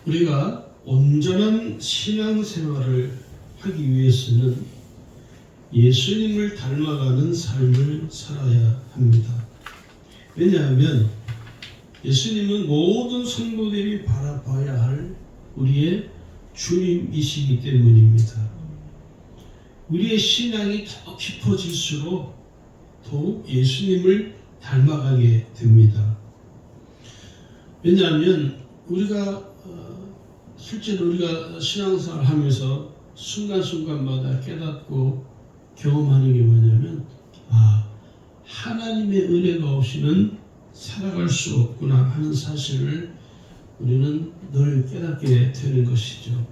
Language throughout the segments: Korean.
우리가 온전한 신앙생활을 하기 위해서는 예수님을 닮아가는 삶을 살아야 합니다. 왜냐하면 예수님은 모든 성도들이 바라봐야 할 우리의 주님이시기 때문입니다. 우리의 신앙이 더 깊어질수록 더욱 예수님을 닮아가게 됩니다. 왜냐하면 실제로 우리가 신앙생활을 하면서 순간순간마다 깨닫고 경험하는 게 뭐냐면 하나님의 은혜가 없이는 살아갈 수 없구나 하는 사실을 우리는 늘 깨닫게 되는 것이죠.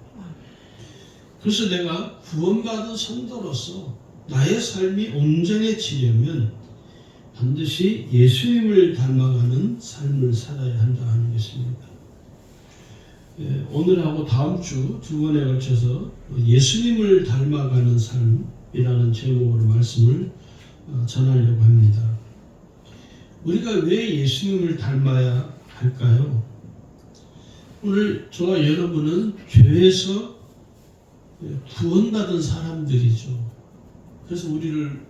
그래서 내가 구원받은 성도로서 나의 삶이 온전해지려면 반드시 예수님을 닮아가는 삶을 살아야 한다 하는 것입니다. 오늘하고 다음 주 두 번에 걸쳐서 예수님을 닮아가는 삶이라는 제목으로 말씀을 전하려고 합니다. 우리가 왜 예수님을 닮아야 할까요? 오늘 저와 여러분은 죄에서 구원받은 사람들이죠. 그래서 우리를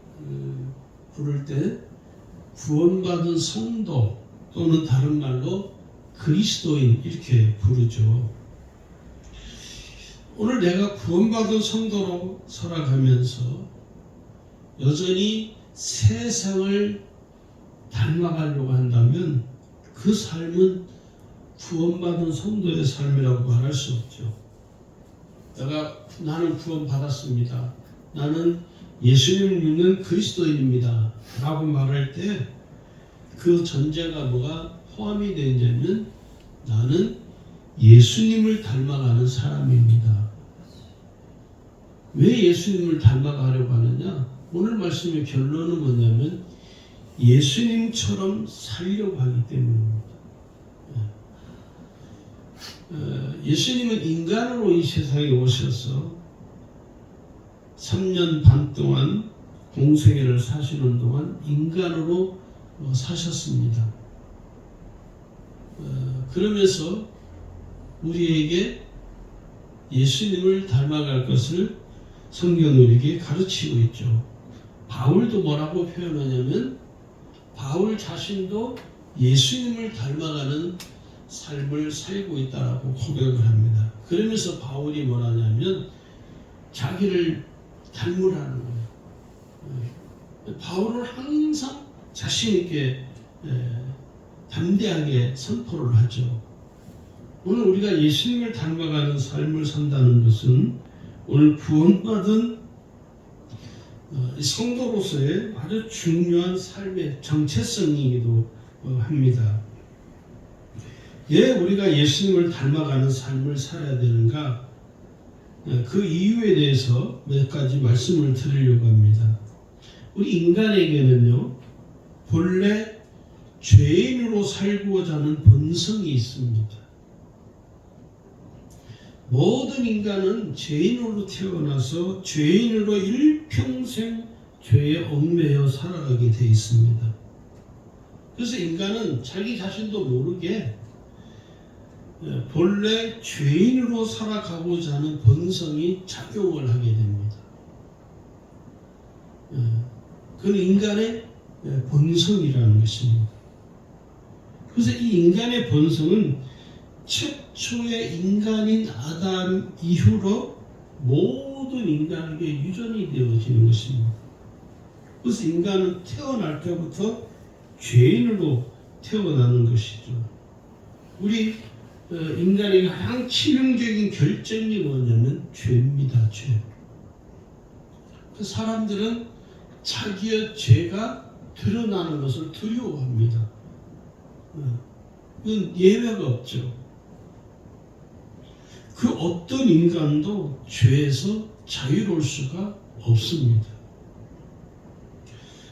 부를 때 구원받은 성도 또는 다른 말로 그리스도인 이렇게 부르죠. 오늘 내가 구원받은 성도로 살아가면서 여전히 세상을 닮아가려고 한다면 그 삶은 구원받은 성도의 삶이라고 말할 수 없죠. 나는 구원받았습니다. 나는 예수님을 믿는 그리스도인입니다. 라고 말할 때 그 전제가 뭐가 포함이 되냐면 나는 예수님을 닮아가는 사람입니다. 왜 예수님을 닮아가려고 하느냐? 오늘 말씀의 결론은 뭐냐면 예수님처럼 살려고 하기 때문입니다. 예수님은 인간으로 이 세상에 오셔서 3년 반 동안 공생애를 사시는 동안 인간으로 사셨습니다. 그러면서 우리에게 예수님을 닮아갈 것을 성경은 우리에게 가르치고 있죠. 바울도 뭐라고 표현하냐면 바울 자신도 예수님을 닮아가는 삶을 살고 있다라고 고백을 합니다. 그러면서 바울이 뭐라냐면 자기를 닮으라는 거예요. 바울은 항상 자신 있게 담대하게 선포를 하죠. 오늘 우리가 예수님을 닮아가는 삶을 산다는 것은 오늘 구원받은 성도로서의 아주 중요한 삶의 정체성이기도 합니다. 왜 우리가 예수님을 닮아가는 삶을 살아야 되는가? 그 이유에 대해서 몇 가지 말씀을 드리려고 합니다. 우리 인간에게는요, 본래 죄인으로 살고자 하는 본성이 있습니다. 모든 인간은 죄인으로 태어나서 죄인으로 일평생 죄에 얽매여 살아가게 되어 있습니다. 그래서 인간은 자기 자신도 모르게 본래 죄인으로 살아가고자 하는 본성이 작용을 하게 됩니다. 그건 인간의 본성이라는 것입니다. 그래서 이 인간의 본성은 최초의 인간인 아담 이후로 모든 인간에게 유전이 되어지는 것입니다. 그래서 인간은 태어날 때부터 죄인으로 태어나는 것이죠. 우리 인간에게 가장 치명적인 결정이 뭐냐면 죄입니다. 죄. 그 사람들은 자기의 죄가 드러나는 것을 두려워합니다. 그건 예외가 없죠. 그 어떤 인간도 죄에서 자유로울 수가 없습니다.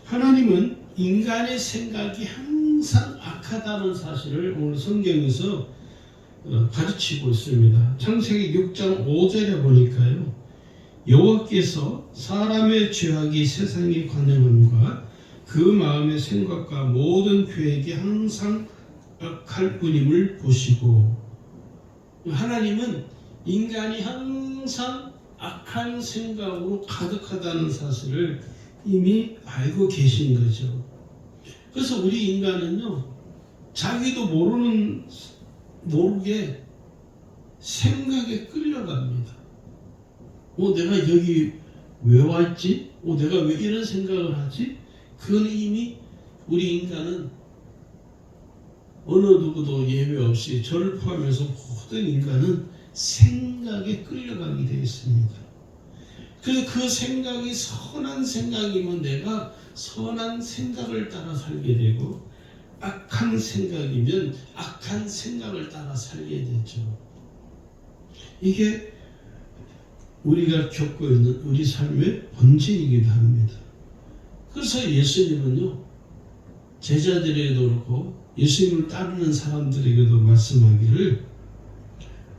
하나님은 인간의 생각이 항상 악하다는 사실을 오늘 성경에서 가르치고 있습니다. 창세기 6장 5절에 보니까요, 여호와께서 사람의 죄악이 세상에 관영함과 그 마음의 생각과 모든 계획이 항상 악할 뿐임을 보시고, 하나님은 인간이 항상 악한 생각으로 가득하다는 사실을 이미 알고 계신 거죠. 그래서 우리 인간은요, 자기도 모르게 생각에 끌려갑니다. 내가 여기 왜 왔지? 내가 왜 이런 생각을 하지? 그건 이미 우리 인간은 어느 누구도 예외 없이 저를 포함해서 모든 인간은 생각에 끌려가게 되어 있습니다. 그래서 그 생각이 선한 생각이면 내가 선한 생각을 따라 살게 되고, 악한 생각이면 악한 생각을 따라 살게 되죠. 이게 우리가 겪고 있는 우리 삶의 본질이기도 합니다. 그래서 예수님은요, 제자들에게도 그렇고 예수님을 따르는 사람들에게도 말씀하기를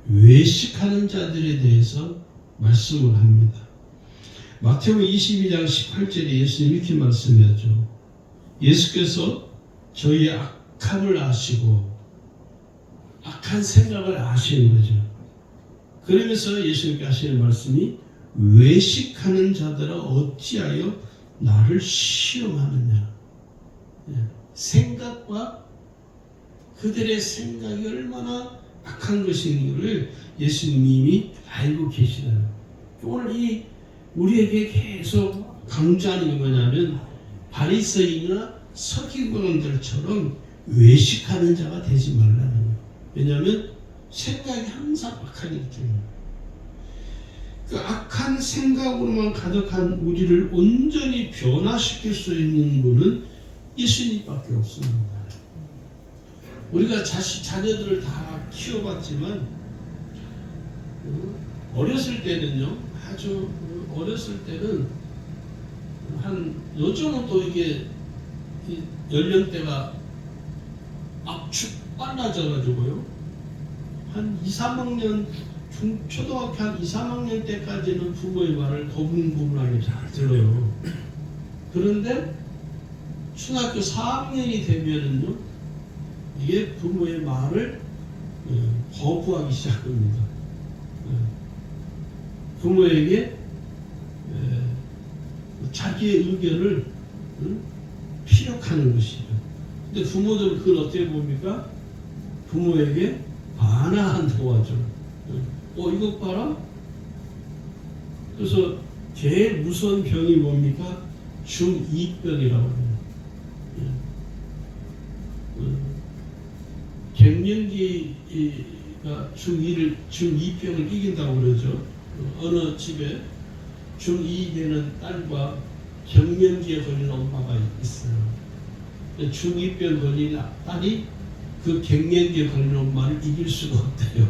외식하는 자들에 대해서 말씀을 합니다. 마태복음 22장 18절에 예수님이 이렇게 말씀하죠. 예수께서 저희의 악함을 아시고 악한 생각을 아시는 거죠. 그러면서 예수님께 하시는 말씀이 외식하는 자들아 어찌하여 나를 시험하느냐. 생각과 그들의 생각이 얼마나 악한 것인지를 예수님이 알고 계시다는 거예요. 오늘 우리에게 계속 강조하는 게 뭐냐면 바리새인이나 서기관들처럼 외식하는 자가 되지 말라는 거예요. 왜냐하면 생각이 항상 악하기 때문에. 그 악한 생각으로만 가득한 우리를 온전히 변화시킬 수 있는 분은 예수님밖에 없습니다. 우리가 자녀들을 다 키워봤지만 어렸을 때는요, 아주 어렸을 때는 요즘은 또 이게 연령대가 압축 빨라져가지고요, 한 2, 3학년 초등학교 한 2, 3학년 때까지는 부모의 말을 거분거분하게 잘 들어요. 그런데 중학교 4학년이 되면은요, 이게 부모의 말을 거부하기 시작합니다. 부모에게 자기의 의견을 피력하는 것이죠. 근데 부모들은 그걸 어떻게 봅니까? 부모에게 반항한다고 하죠. 이것 봐라. 그래서 제일 무서운 병이 뭡니까? 중2병이라고 해요. 갱년기가 중2병을 이긴다고 그러죠. 어느 집에 중2 되는 딸과 갱년기에 걸린 엄마가 있어요. 중2병 걸린 딸이 그 갱년기에 걸린 엄마를 이길 수가 없대요.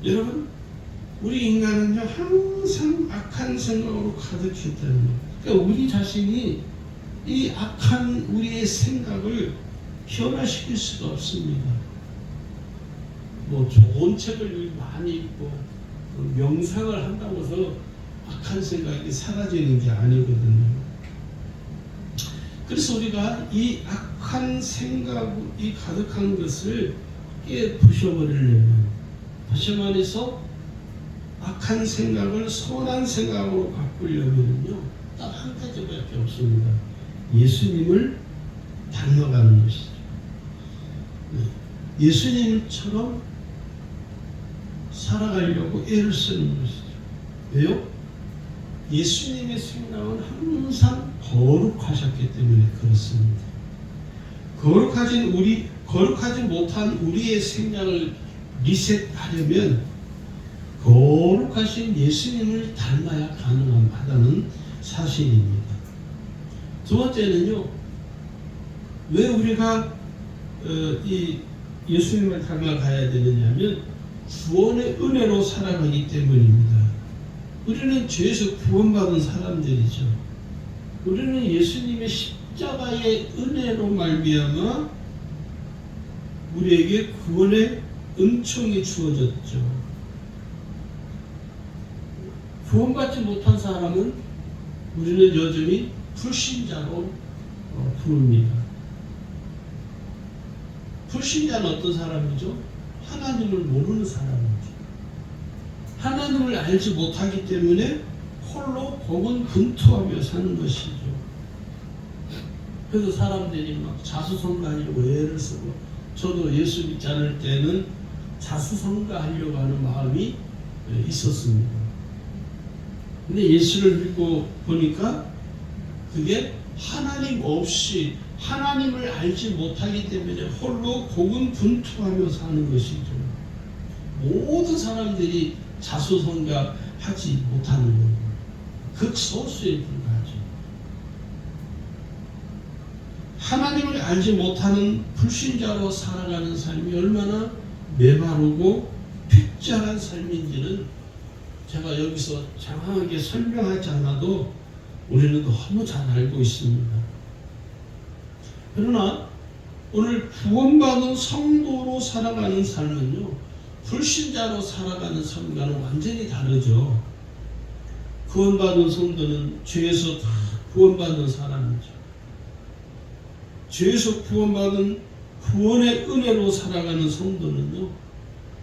여러분, 우리 인간은요, 항상 악한 생각으로 가득히 있다는 거예요. 그러니까 우리 자신이 이 악한 우리의 생각을 변화시킬 수가 없습니다. 좋은 책을 많이 읽고 명상을 한다고 해서 악한 생각이 사라지는 게 아니거든요. 그래서 우리가 이 악한 생각이 가득한 것을 부셔버리려면, 다시 말해서 악한 생각을 선한 생각으로 바꾸려면요, 딱 한 가지밖에 없습니다. 예수님을 닮아가는 것이죠. 예수님처럼 살아가려고 애를 쓰는 것이죠. 왜요? 예수님의 생각은 항상 거룩하셨기 때문에 그렇습니다. 거룩하지 못한 우리의 생각을 리셋하려면 거룩하신 예수님을 닮아야 가능하다는 사실입니다. 두 번째는요, 왜 우리가 이 예수님을 닮아가야 되느냐면 구원의 은혜로 살아가기 때문입니다. 우리는 죄에서 구원받은 사람들이죠. 우리는 예수님의 십자가의 은혜로 말미암아 우리에게 구원의 은총이 주어졌죠. 구원받지 못한 사람은 우리는 여전히 불신자로 부릅니다. 불신자는 어떤 사람이죠? 하나님을 모르는 사람이죠. 하나님을 알지 못하기 때문에 홀로 고군분투하며 사는 것이죠. 그래서 사람들이 막 자수성가하려고 애를 쓰고, 저도 예수 믿지 않을 때는 자수성가하려고 하는 마음이 있었습니다. 근데 예수를 믿고 보니까 그게 하나님 없이, 하나님을 알지 못하기 때문에 홀로 고군분투하며 사는 것이죠. 모든 사람들이 자수성가하지 못하는 거예요. 극소수에 불과하죠. 하나님을 알지 못하는 불신자로 살아가는 삶이 얼마나 메마르고 핍절한 삶인지는 제가 여기서 장황하게 설명하지 않아도 우리는 너무 잘 알고 있습니다. 그러나 오늘 구원받은 성도로 살아가는 삶은요, 불신자로 살아가는 삶과는 완전히 다르죠. 구원받은 성도는 죄에서 다 구원받은 사람이죠. 죄에서 구원받은 구원의 은혜로 살아가는 성도는요,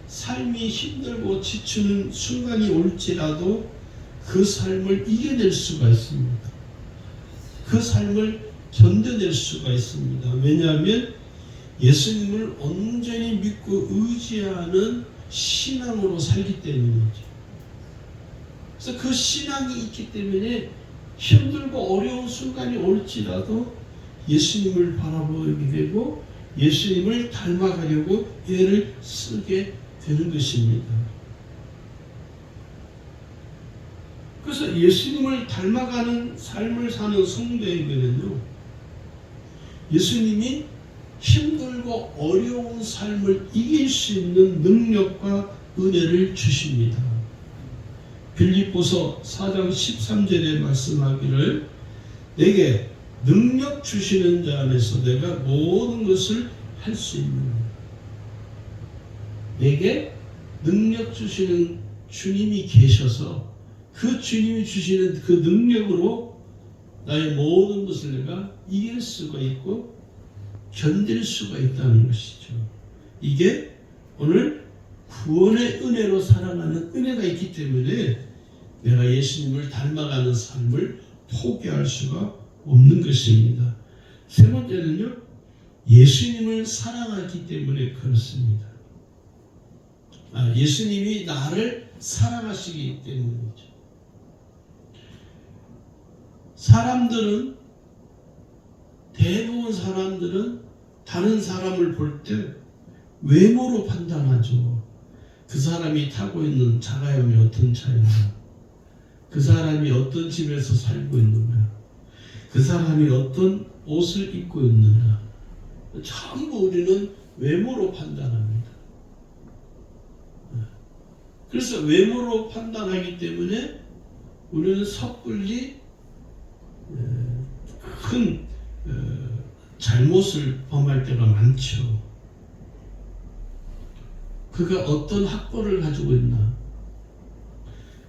삶이 힘들고 지치는 순간이 올지라도 그 삶을 이겨낼 수가 있습니다. 그 삶을 견뎌낼 수가 있습니다. 왜냐하면 예수님을 온전히 믿고 의지하는 신앙으로 살기 때문이죠. 그래서 그 신앙이 있기 때문에 힘들고 어려운 순간이 올지라도 예수님을 바라보게 되고 예수님을 닮아가려고 애를 쓰게 되는 것입니다. 그래서 예수님을 닮아가는 삶을 사는 성도에게는요, 예수님이 힘들고 어려운 삶을 이길 수 있는 능력과 은혜를 주십니다. 빌립보서 4장 13절에 말씀하기를 내게 능력 주시는 자 안에서 내가 모든 것을 할 수 있는, 내게 능력 주시는 주님이 계셔서 그 주님이 주시는 그 능력으로 나의 모든 것을 내가 이길 수가 있고 견딜 수가 있다는 것이죠. 이게 오늘 구원의 은혜로 살아가는 은혜가 있기 때문에 내가 예수님을 닮아가는 삶을 포기할 수가 없는 것입니다. 세 번째는요, 예수님을 사랑하기 때문에 그렇습니다. 예수님이 나를 사랑하시기 때문이죠. 대부분 사람들은 다른 사람을 볼 때 외모로 판단하죠. 그 사람이 타고 있는 자가용이 어떤 차인가, 그 사람이 어떤 집에서 살고 있는가, 그 사람이 어떤 옷을 입고 있는가, 전부 우리는 외모로 판단합니다. 그래서 외모로 판단하기 때문에 우리는 섣불리 큰 잘못을 범할 때가 많죠. 그가 어떤 학벌을 가지고 있나,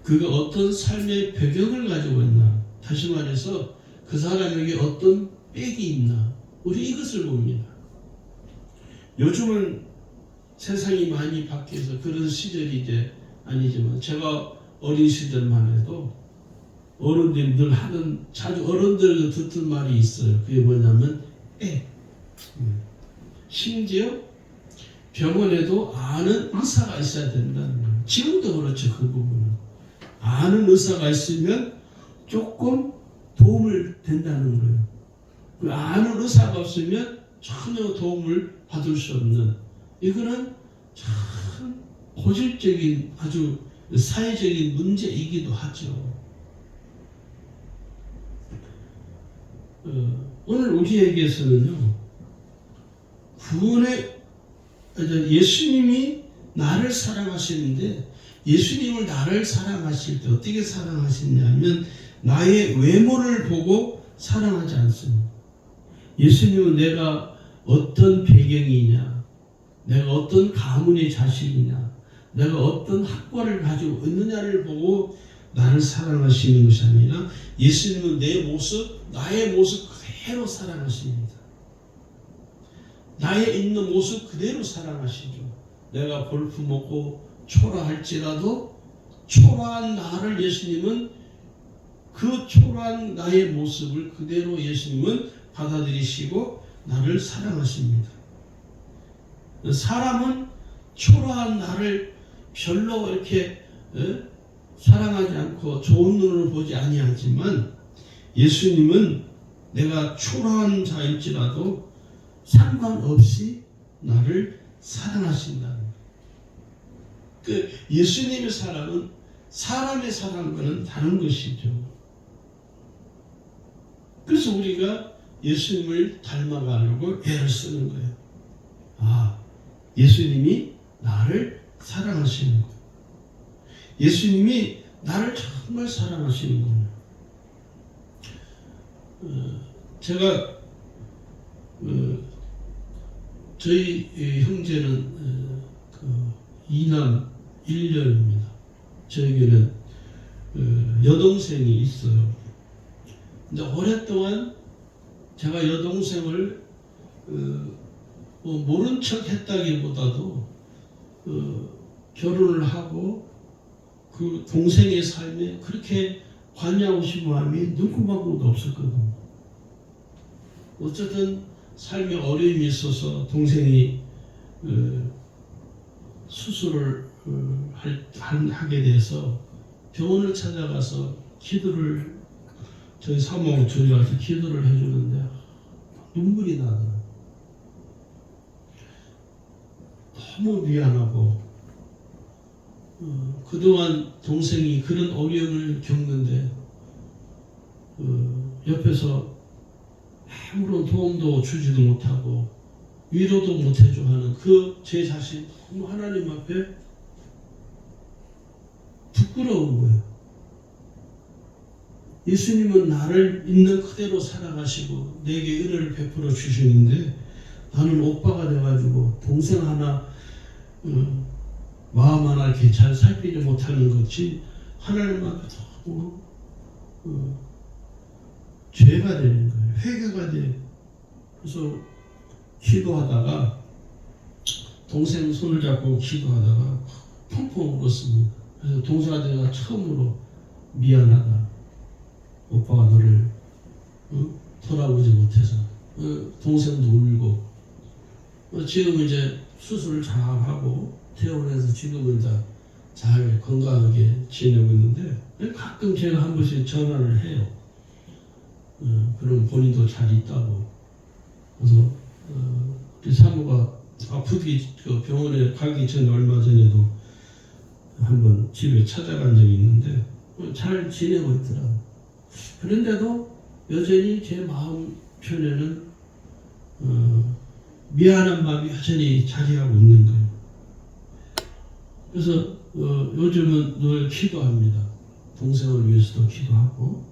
그가 어떤 삶의 배경을 가지고 있나, 다시 말해서 그 사람에게 어떤 백이 있나, 우리 이것을 봅니다. 요즘은 세상이 많이 바뀌어서 그런 시절이 이제 아니지만, 제가 어린 시절만 해도 어른들이 늘 하는, 자주 어른들 듣던 말이 있어요. 그게 뭐냐면 심지어 병원에도 아는 의사가 있어야 된다는 거예요. 지금도 그렇죠. 그 부분은 아는 의사가 있으면 조금 도움을 된다는 거예요. 그 아는 의사가 없으면 전혀 도움을 받을 수 없는, 이거는 참 고질적인 아주 사회적인 문제이기도 하죠. 오늘 우리에게서는요, 구원의 예수님이 나를 사랑하시는데, 예수님을 나를 사랑하실 때 어떻게 사랑하시냐면 나의 외모를 보고 사랑하지 않습니다. 예수님은 내가 어떤 배경이냐, 내가 어떤 가문의 자식이냐, 내가 어떤 학벌을 가지고 있느냐를 보고 나를 사랑하시는 것이 아니라 예수님은 내 모습, 나의 모습 그대로 사랑하십니다. 나의 있는 모습 그대로 사랑하시죠. 내가 볼품 먹고 초라할지라도 초라한 나를 예수님은 그 초라한 나의 모습을 그대로 예수님은 받아들이시고 나를 사랑하십니다. 사람은 초라한 나를 별로 이렇게 사랑하지 않고 좋은 눈으로 보지 아니하지만 예수님은 내가 초라한 자일지라도 상관없이 나를 사랑하신다는 거예요. 그 예수님의 사랑은 사람의 사랑과는 다른 것이죠. 그래서 우리가 예수님을 닮아가려고 애를 쓰는 거예요. 아, 예수님이 나를 사랑하시는 거예요. 예수님이 나를 정말 사랑하시는군요. 제가 저희 형제는 이남 1녀입니다. 저에게는 여동생이 있어요. 근데 오랫동안 제가 여동생을 모른 척 했다기보다도 결혼을 하고 그 동생의 삶에 그렇게 관여하고 싶은 마음이 눈금방금도 없었거든요. 어쨌든 삶에 어려움이 있어서 동생이 수술을 하게 돼서 병원을 찾아가서 기도를 저희 사모하고 저희 와서 기도를 해주는데 눈물이 나더라고요. 너무 미안하고 그동안 동생이 그런 어려움을 겪는데 옆에서 아무런 도움도 주지도 못하고 위로도 못해줘 하는 그 제 자신 너무 하나님 앞에 부끄러운 거예요. 예수님은 나를 있는 그대로 살아가시고 내게 은혜를 베풀어 주시는데 나는 오빠가 돼가지고 동생 하나 마음 하나 이렇게 잘 살피지 못하는 것이 하나님 앞에 너무 죄가 되는 거예요. 회개가 돼. 그래서 기도하다가 동생 손을 잡고 기도하다가 펑펑 울었습니다. 그래서 동생한테 처음으로 미안하다. 오빠가 너를 돌아보지 못해서. 동생도 울고. 지금 이제 수술을 잘 하고 퇴원해서 지금은 다 잘 건강하게 지내고 있는데 가끔 제가 한 번씩 전화를 해요. 그럼 본인도 잘 있다고. 그래서 우리 사모가 아프기 병원에 가기 전에 얼마 전에도 한번 집에 찾아간 적이 있는데 잘 지내고 있더라고요. 그런데도 여전히 제 마음 편에는 미안한 마음이 여전히 자리하고 있는 거예요. 그래서 요즘은 늘 기도합니다. 동생을 위해서도 기도하고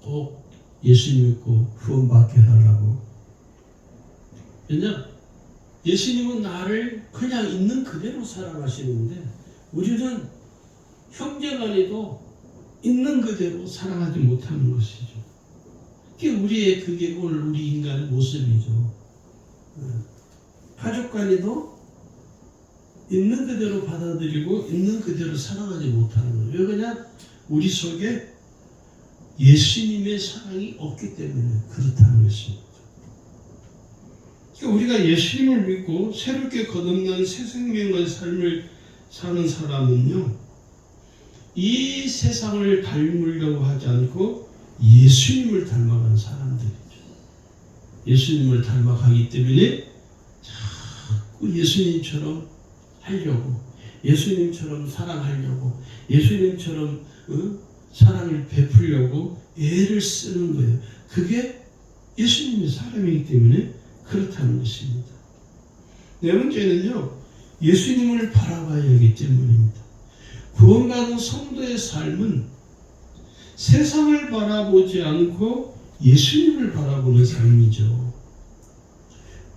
꼭 예수 믿고 구원받게 해달라고. 왜냐? 예수님은 나를 그냥 있는 그대로 사랑하시는데 우리는 형제간에도 있는 그대로 사랑하지 못하는 것이죠. 그게 오늘 우리 인간의 모습이죠. 가족 간에도 있는 그대로 받아들이고 있는 그대로 사랑하지 못하는 거예요. 왜 그러냐? 우리 속에 예수님의 사랑이 없기 때문에 그렇다는 것입니다. 그러니까 우리가 예수님을 믿고 새롭게 거듭난 새 생명의 삶을 사는 사람은요, 이 세상을 닮으려고 하지 않고 예수님을 닮아가는 사람들이죠. 예수님을 닮아가기 때문에 자꾸 예수님처럼 하려고, 예수님처럼 사랑하려고, 예수님처럼 사랑을 베풀려고 애를 쓰는 거예요. 그게 예수님의 사람이기 때문에 그렇다는 것입니다. 네 번째는요, 예수님을 바라봐야 하기 때문입니다. 구원받은 성도의 삶은 세상을 바라보지 않고 예수님을 바라보는 삶이죠.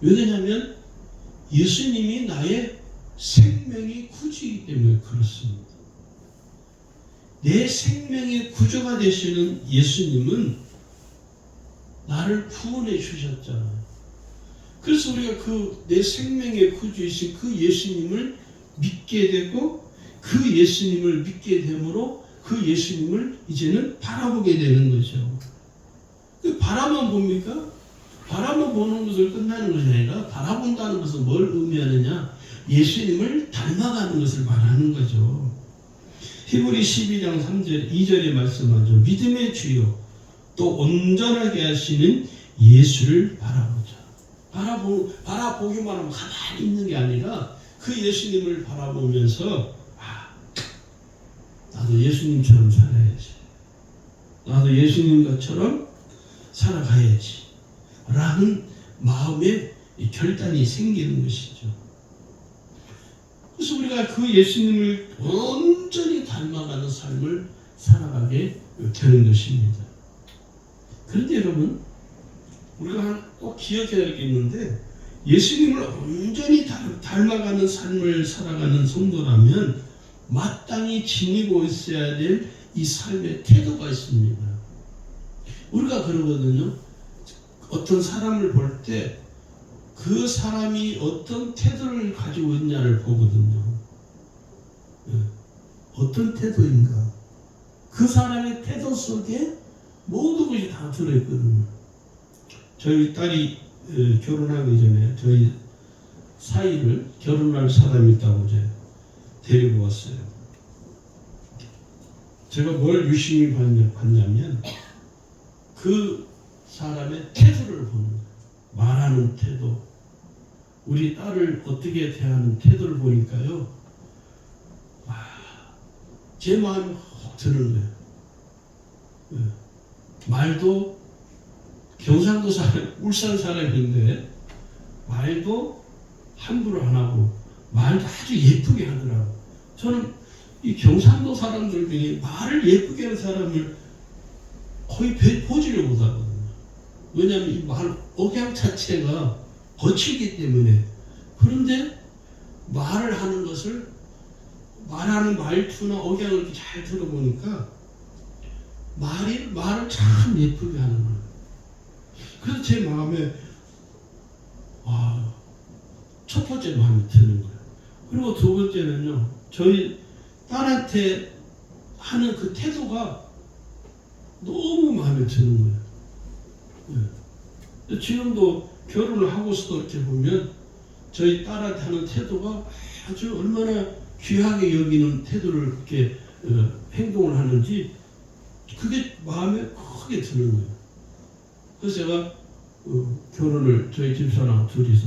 왜냐하면 예수님이 나의 생명의 구주이기 때문에 그렇습니다. 내 생명의 구주가 되시는 예수님은 나를 구원해 주셨잖아요. 그래서 우리가 그 내 생명의 구주이신 그 예수님을 믿게 되고 그 예수님을 믿게 되므로 그 예수님을 이제는 바라보게 되는 거죠. 그 바라만 봅니까? 바라만 보는 것을 끝나는 것이 아니라 바라본다는 것은 뭘 의미하느냐? 예수님을 닮아가는 것을 말하는 거죠. 히브리 12장 3절 2절에 말씀하죠. 믿음의 주요 또 온전하게 하시는 예수를 바라보자. 바라보기만 하면 가만히 있는 게 아니라 그 예수님을 바라보면서 나도 예수님처럼 살아야지. 나도 예수님처럼 살아가야지. 라는 마음의 결단이 생기는 것이죠. 그래서 우리가 그 예수님을 온전히 닮아가는 삶을 살아가게 되는 것입니다. 그런데 여러분, 우리가 꼭 기억해야 될 게 있는데, 예수님을 온전히 닮아가는 삶을 살아가는 성도라면 마땅히 지니고 있어야 될 이 삶의 태도가 있습니다. 우리가 그러거든요. 어떤 사람을 볼 때 그 사람이 어떤 태도를 가지고 있냐를 보거든요. 어떤 태도인가? 그 사람의 태도 속에 모든 것이 다 들어있거든요. 저희 딸이 결혼하기 전에 저희 사이를 결혼할 사람이 있다고 이제 데리고 왔어요. 제가 뭘 유심히 봤냐면 그 사람의 태도를 보는 거예요. 말하는 태도, 우리 딸을 어떻게 대하는 태도를 보니까요, 제 마음이 확 드는 거예요. 말도 경상도 사람, 울산 사람인데 말도 함부로 안 하고 말도 아주 예쁘게 하더라고요. 저는 이 경상도 사람들 중에 말을 예쁘게 하는 사람을 거의 보지를 못하거든요. 왜냐하면 이 말 억양 자체가 거칠기 때문에. 그런데 말을 하는 것을, 말하는 말투나 억양을 이렇게 잘 들어보니까 말을 참 예쁘게 하는 거예요. 그래서 제 마음에 첫 번째 마음이 드는 거예요. 그리고 두 번째는요, 저희 딸한테 하는 그 태도가 너무 마음에 드는 거예요. 지금도 결혼을 하고서도 이렇게 보면 저희 딸한테 하는 태도가 아주 얼마나 귀하게 여기는 태도를 이렇게 행동을 하는지 그게 마음에 크게 드는 거예요. 그래서 제가 결혼을 저희 집사랑 둘이서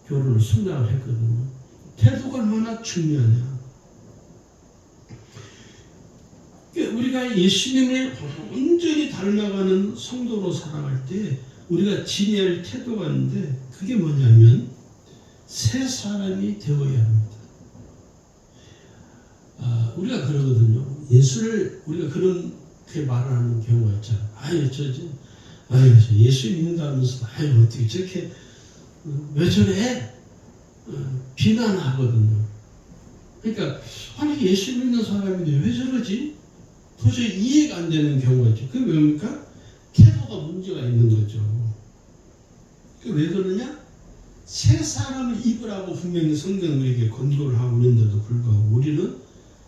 결혼을 승낙을 했거든요. 태도가 얼마나 중요하냐. 우리가 예수님을 온전히 닮아가는 성도로 살아갈 때 우리가 지녀야 할 태도가 있는데 그게 뭐냐면 새 사람이 되어야 합니다. 우리가 그러거든요. 예수를 우리가 그렇게 말하는 경우가 있잖아요. 저 예수 믿는다면서 어떻게 저렇게 왜 저래? 비난하거든요. 그러니까 아니 예수 믿는 사람인데 왜 저러지? 도저히 이해가 안 되는 경우가 있죠. 그게 뭡니까? 태도가 문제가 있는 거죠. 왜 그러냐? 새 사람을 입으라고 분명히 성경은 우리에게 권고를 하고 있는데도 불구하고 우리는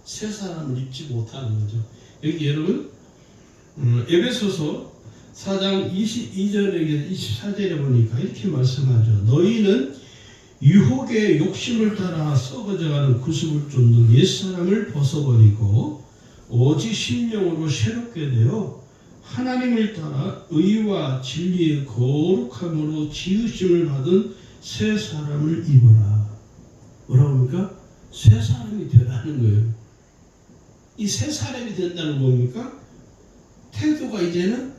새 사람을 입지 못하는 거죠. 여기 여러분 에베소서 4장 22절에 24절에 보니까 이렇게 말씀하죠. 너희는 유혹의 욕심을 따라 썩어져가는 구습을 쫓는 옛사람을 벗어버리고 오직 심령으로 새롭게 되어 하나님을 따라 의와 진리의 거룩함으로 지으심을 받은 새 사람을 입어라. 뭐라고 합니까? 새 사람이 되라는 거예요. 이 새 사람이 된다는 뭡니까? 태도가 이제는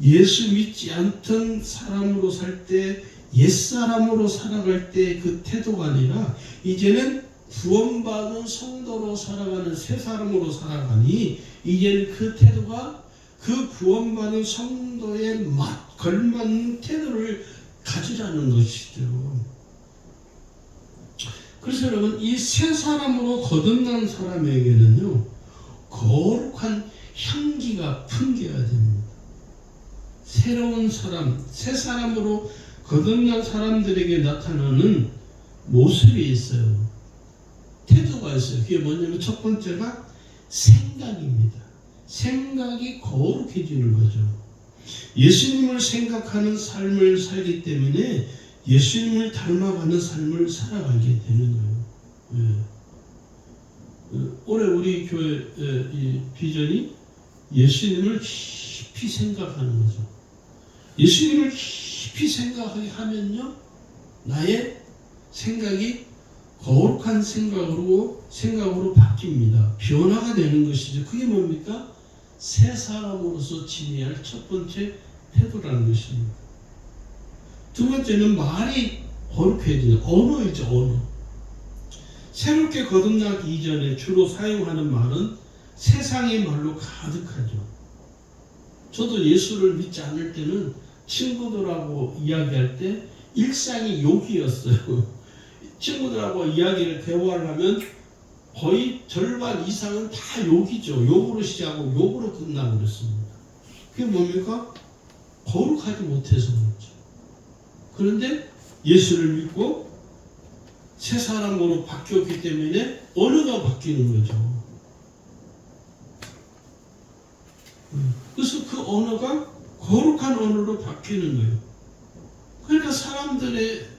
예수 믿지 않던 사람으로 살 때, 옛사람으로 살아갈 때 그 태도가 아니라 이제는 구원받은 성도로 살아가는 새 사람으로 살아가니 이제는 그 태도가 그 구원받은 성도에 걸맞는 태도를 가지라는 것이죠. 그래서 여러분 이 새 사람으로 거듭난 사람에게는요 거룩한 향기가 풍겨야 됩니다. 새로운 사람, 새 사람으로 거듭난 사람들에게 나타나는 모습이 있어요. 태도가 있어요. 그게 뭐냐면 첫 번째가 생각입니다. 생각이 거룩해지는 거죠. 예수님을 생각하는 삶을 살기 때문에 예수님을 닮아가는 삶을 살아가게 되는 거예요. 올해 우리 교회 이 비전이 예수님을 깊이 생각하는 거죠. 예수님을 깊이 생각하게 하면요, 나의 생각이 거룩한 생각으로 바뀝니다. 변화가 되는 것이죠. 그게 뭡니까? 새 사람으로서 지내야 할 첫 번째 태도라는 것입니다. 두 번째는 말이 거룩해지는 언어이죠. 언어. 새롭게 거듭나기 이전에 주로 사용하는 말은 세상의 말로 가득하죠. 저도 예수를 믿지 않을 때는 친구들하고 이야기할 때 일상이 욕이었어요. 친구들하고 대화를 하면 거의 절반 이상은 다 욕이죠. 욕으로 시작하고 욕으로 끝나고 그랬습니다. 그게 뭡니까? 거룩하지 못해서 그렇죠. 그런데 예수를 믿고 새 사람으로 바뀌었기 때문에 언어가 바뀌는 거죠. 그래서 그 언어가 거룩한 언어로 바뀌는 거예요. 그러니까 사람들이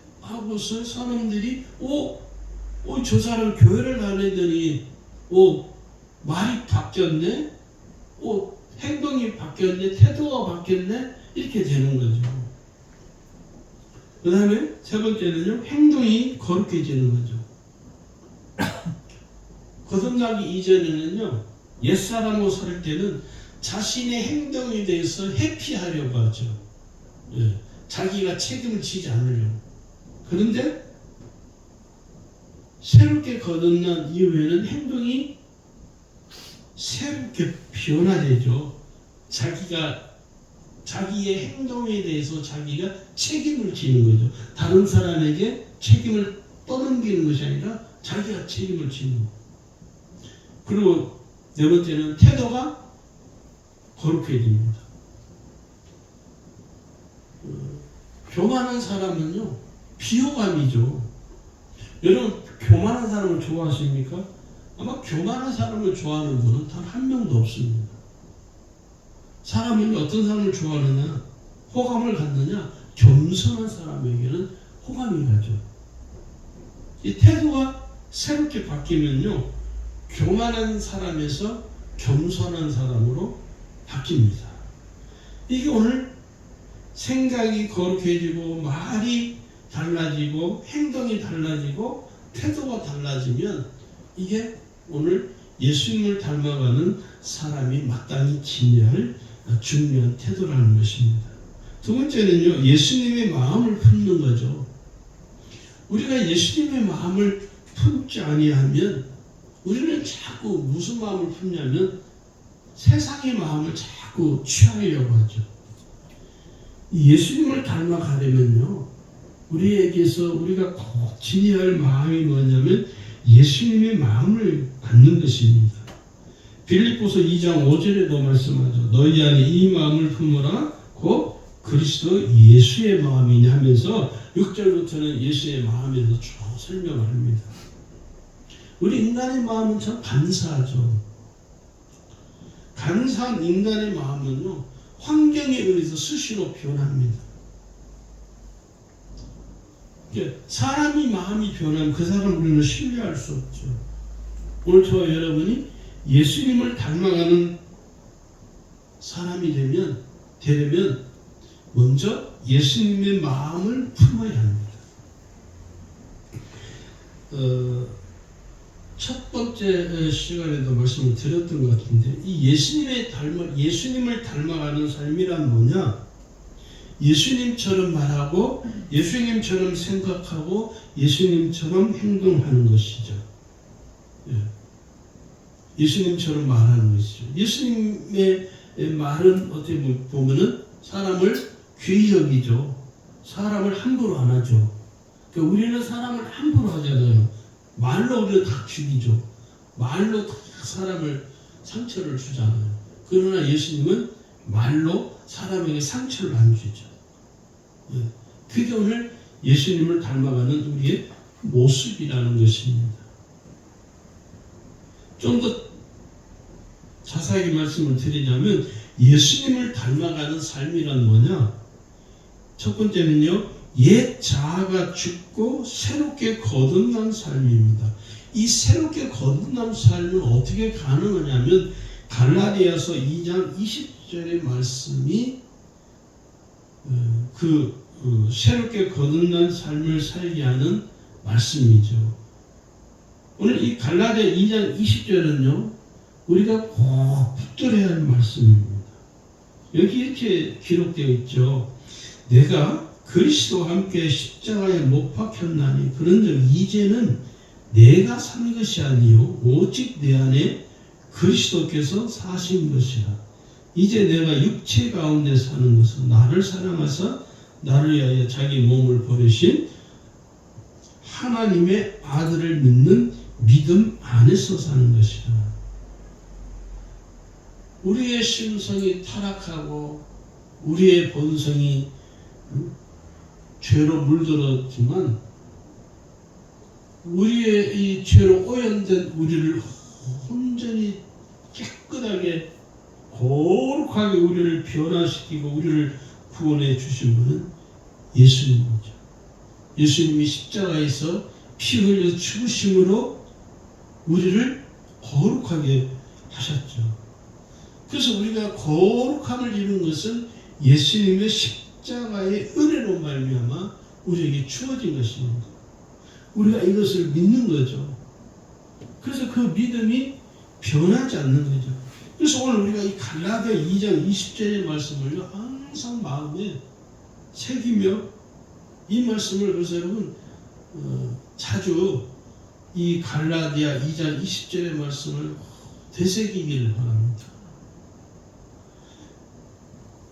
저 사람 교회를 다니더니 말이 바뀌었네, 행동이 바뀌었네, 태도가 바뀌었네, 이렇게 되는 거죠. 그 다음에 세 번째는요, 행동이 거룩해지는 거죠. 거듭나기 이전에는요, 옛사람으로 살 때는 자신의 행동에 대해서 회피하려고 하죠. 자기가 책임을 지지 않으려고. 그런데 새롭게 거듭난 이후에는 행동이 새롭게 변화되죠. 자기의 행동에 대해서 자기가 책임을 지는 거죠. 다른 사람에게 책임을 떠넘기는 것이 아니라 자기가 책임을 지는 거죠. 그리고 네 번째는 태도가 거룩해집니다. 교만한 사람은요, 비호감이죠. 여러분, 교만한 사람을 좋아하십니까? 아마 교만한 사람을 좋아하는 분은 단 한 명도 없습니다. 사람은 어떤 사람을 좋아하느냐, 호감을 갖느냐, 겸손한 사람에게는 호감이 가죠. 이 태도가 새롭게 바뀌면요, 교만한 사람에서 겸손한 사람으로 바뀝니다. 이게 오늘 생각이 거룩해지고 말이 달라지고 행동이 달라지고 태도가 달라지면 이게 오늘 예수님을 닮아가는 사람이 마땅히 지녀야 할 중요한 태도라는 것입니다. 두 번째는요, 예수님의 마음을 품는 거죠. 우리가 예수님의 마음을 품지 아니하면 우리는 자꾸 무슨 마음을 품냐면 세상의 마음을 자꾸 취하려고 하죠. 예수님을 닮아가려면요, 우리에게서 우리가 꼭 지녀야 할 마음이 뭐냐면 예수님의 마음을 갖는 것입니다. 빌립보서 2장 5절에도 말씀하죠. 너희 안에 이 마음을 품으라 곧 그리스도 예수의 마음이냐 하면서 6절부터는 예수의 마음에서 쭉 설명을 합니다. 우리 인간의 마음은 참 간사하죠. 간사한 인간의 마음은요, 환경에 의해서 수시로 변합니다. 사람이 마음이 변하면 그 사람 우리는 신뢰할 수 없죠. 오늘 저와 여러분이 예수님을 닮아가는 사람이 되려면 먼저 예수님의 마음을 품어야 합니다. 첫 번째 시간에도 말씀을 드렸던 것 같은데, 이 예수님을 닮아가는 삶이란 뭐냐? 예수님처럼 말하고 예수님처럼 생각하고 예수님처럼 행동하는 것이죠. 예수님처럼 말하는 것이죠. 예수님의 말은 어떻게 보면은 사람을 귀히 여기죠. 사람을 함부로 안 하죠. 그러니까 우리는 사람을 함부로 하잖아요. 말로 우리는 다 죽이죠. 말로 다 사람을 상처를 주잖아요. 그러나 예수님은 말로 사람에게 상처를 안 주죠. 그게 오늘 예수님을 닮아가는 우리의 모습이라는 것입니다. 좀 더 자세하게 말씀을 드리자면 예수님을 닮아가는 삶이란 뭐냐? 첫 번째는요, 옛 자아가 죽고 새롭게 거듭난 삶입니다. 이 새롭게 거듭난 삶은 어떻게 가능하냐면 갈라디아서 2장 20절의 말씀이 새롭게 거듭난 삶을 살게 하는 말씀이죠. 오늘 이 갈라디아 2장 20절은요, 우리가 꼭 붙들어야 할 말씀입니다. 여기 이렇게 기록되어 있죠. 내가 그리스도와 함께 십자가에 못 박혔나니 그런즉 이제는 내가 산 것이 아니요 오직 내 안에 그리스도께서 사신 것이라. 이제 내가 육체 가운데 사는 것은 나를 사랑하사 나를 위하여 자기 몸을 버리신 하나님의 아들을 믿는 믿음 안에서 사는 것이라. 우리의 심성이 타락하고 우리의 본성이 죄로 물들었지만 우리의 이 죄로 오염된 우리를 온전히 깨끗하게 거룩하게 우리를 변화시키고 우리를 구원해 주신 분은 예수님이죠. 예수님이 십자가에서 피 흘려 죽으심으로 우리를 거룩하게 하셨죠. 그래서 우리가 거룩함을 이룬 것은 예수님의 십자가의 은혜로 말미암아 우리에게 주어진 것입니다. 우리가 이것을 믿는 거죠. 그래서 그 믿음이 변하지 않는 거죠. 그래서 오늘 우리가 이 갈라디아 2장 20절의 말씀을 항상 마음에 새기며 이 말씀을 그래서 여러분 자주 이 갈라디아 2장 20절의 말씀을 되새기기를 바랍니다.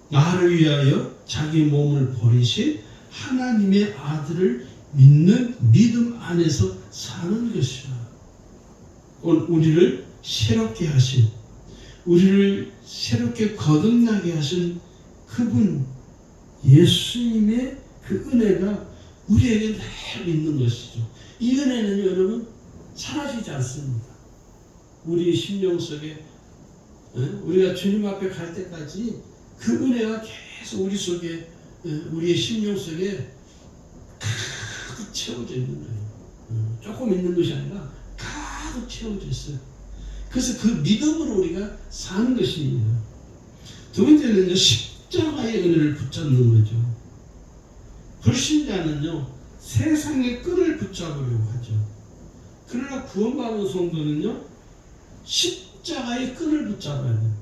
나를 위하여 자기 몸을 버리신 하나님의 아들을 믿는 믿음 안에서 사는 것이라. 오늘 우리를 새롭게 하신, 우리를 새롭게 거듭나게 하신 그분 예수님의 그 은혜가 우리에게 늘 있는 것이죠. 이 은혜는 여러분 사라지지 않습니다. 우리 심령 속에 우리가 주님 앞에 갈 때까지 그 은혜가 계속 우리 속에 우리의 심령 속에 가득 채워져 있는 거예요. 조금 있는 것이 아니라 가득 채워져 있어요. 그래서 그 믿음으로 우리가 사는 것입니다. 두 번째는요, 십자가의 은혜를 붙잡는 거죠. 불신자는요, 세상의 끈을 붙잡으려고 하죠. 그러나 구원받은 성도는요, 십자가의 끈을 붙잡아야 돼요.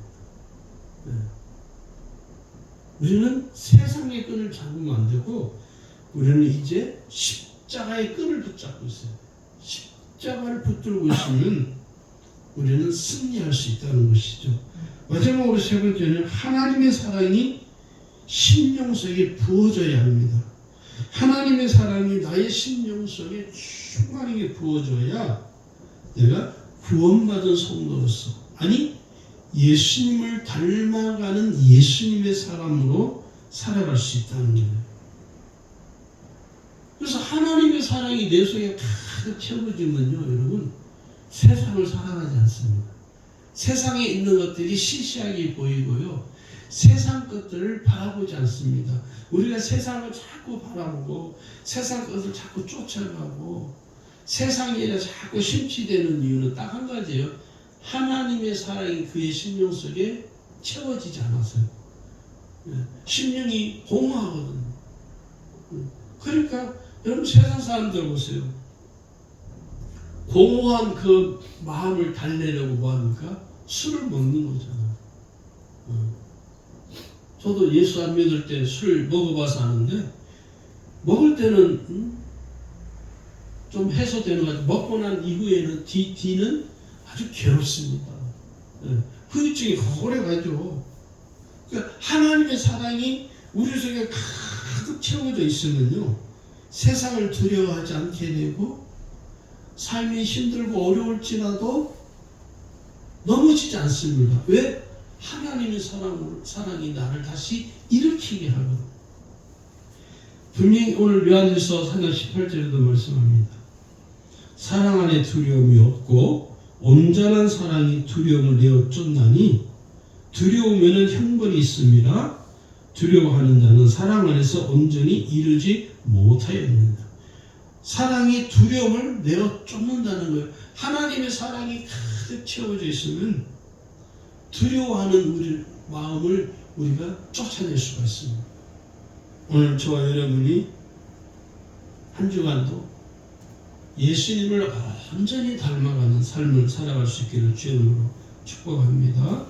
우리는 세상의 끈을 잡으면 안 되고 우리는 이제 십자가의 끈을 붙잡고 있어요. 십자가를 붙들고 있으면 우리는 승리할 수 있다는 것이죠. 마지막으로 세 번째는 하나님의 사랑이 심령 속에 부어져야 합니다. 하나님의 사랑이 나의 심령 속에 충만하게 부어져야 내가 구원받은 성도로서, 아니 예수님을 닮아가는 예수님의 사람으로 살아갈 수 있다는 거예요. 그래서 하나님의 사랑이 내 속에 가득 채워지면요, 여러분, 세상을 사랑하지 않습니다. 세상에 있는 것들이 시시하게 보이고요, 세상 것들을 바라보지 않습니다. 우리가 세상을 자꾸 바라보고 세상 것을 자꾸 쫓아가고 세상에 자꾸 심취되는 이유는 딱 한 가지예요. 하나님의 사랑이 그의 심령 속에 채워지지 않았어요. 심령이 공허하거든요. 그러니까 여러분 세상 사람들 보세요. 공허한 그 마음을 달래려고 뭐합니까? 술을 먹는 거잖아요. 저도 예수 안 믿을 때 술 먹어봐서 아는데 먹을 때는 좀 해소되는 것 같아요. 먹고 난 이후에는 뒤는 아주 괴롭습니다. 후유증이 오래 가죠. 그러니까 하나님의 사랑이 우리 속에 가득 채워져 있으면요, 세상을 두려워하지 않게 되고 삶이 힘들고 어려울지라도 넘어지지 않습니다. 왜? 하나님의 사랑이 나를 다시 일으키게 하거든요. 분명히 오늘 요한일서 4장 18절에도 말씀합니다. 사랑 안에 두려움이 없고 온전한 사랑이 두려움을 내어 쫓나니 두려우면은 형벌이 있습니다. 두려워하는 자는 사랑 안에서 온전히 이르지 못하였느니라. 사랑이 두려움을 내어 쫓는다는 거예요. 하나님의 사랑이 가득 채워져 있으면 두려워하는 우리 마음을 우리가 쫓아낼 수가 있습니다. 오늘 저와 여러분이 한 주간도 예수님을 완전히 닮아가는 삶을 살아갈 수 있기를 주님으로 축복합니다.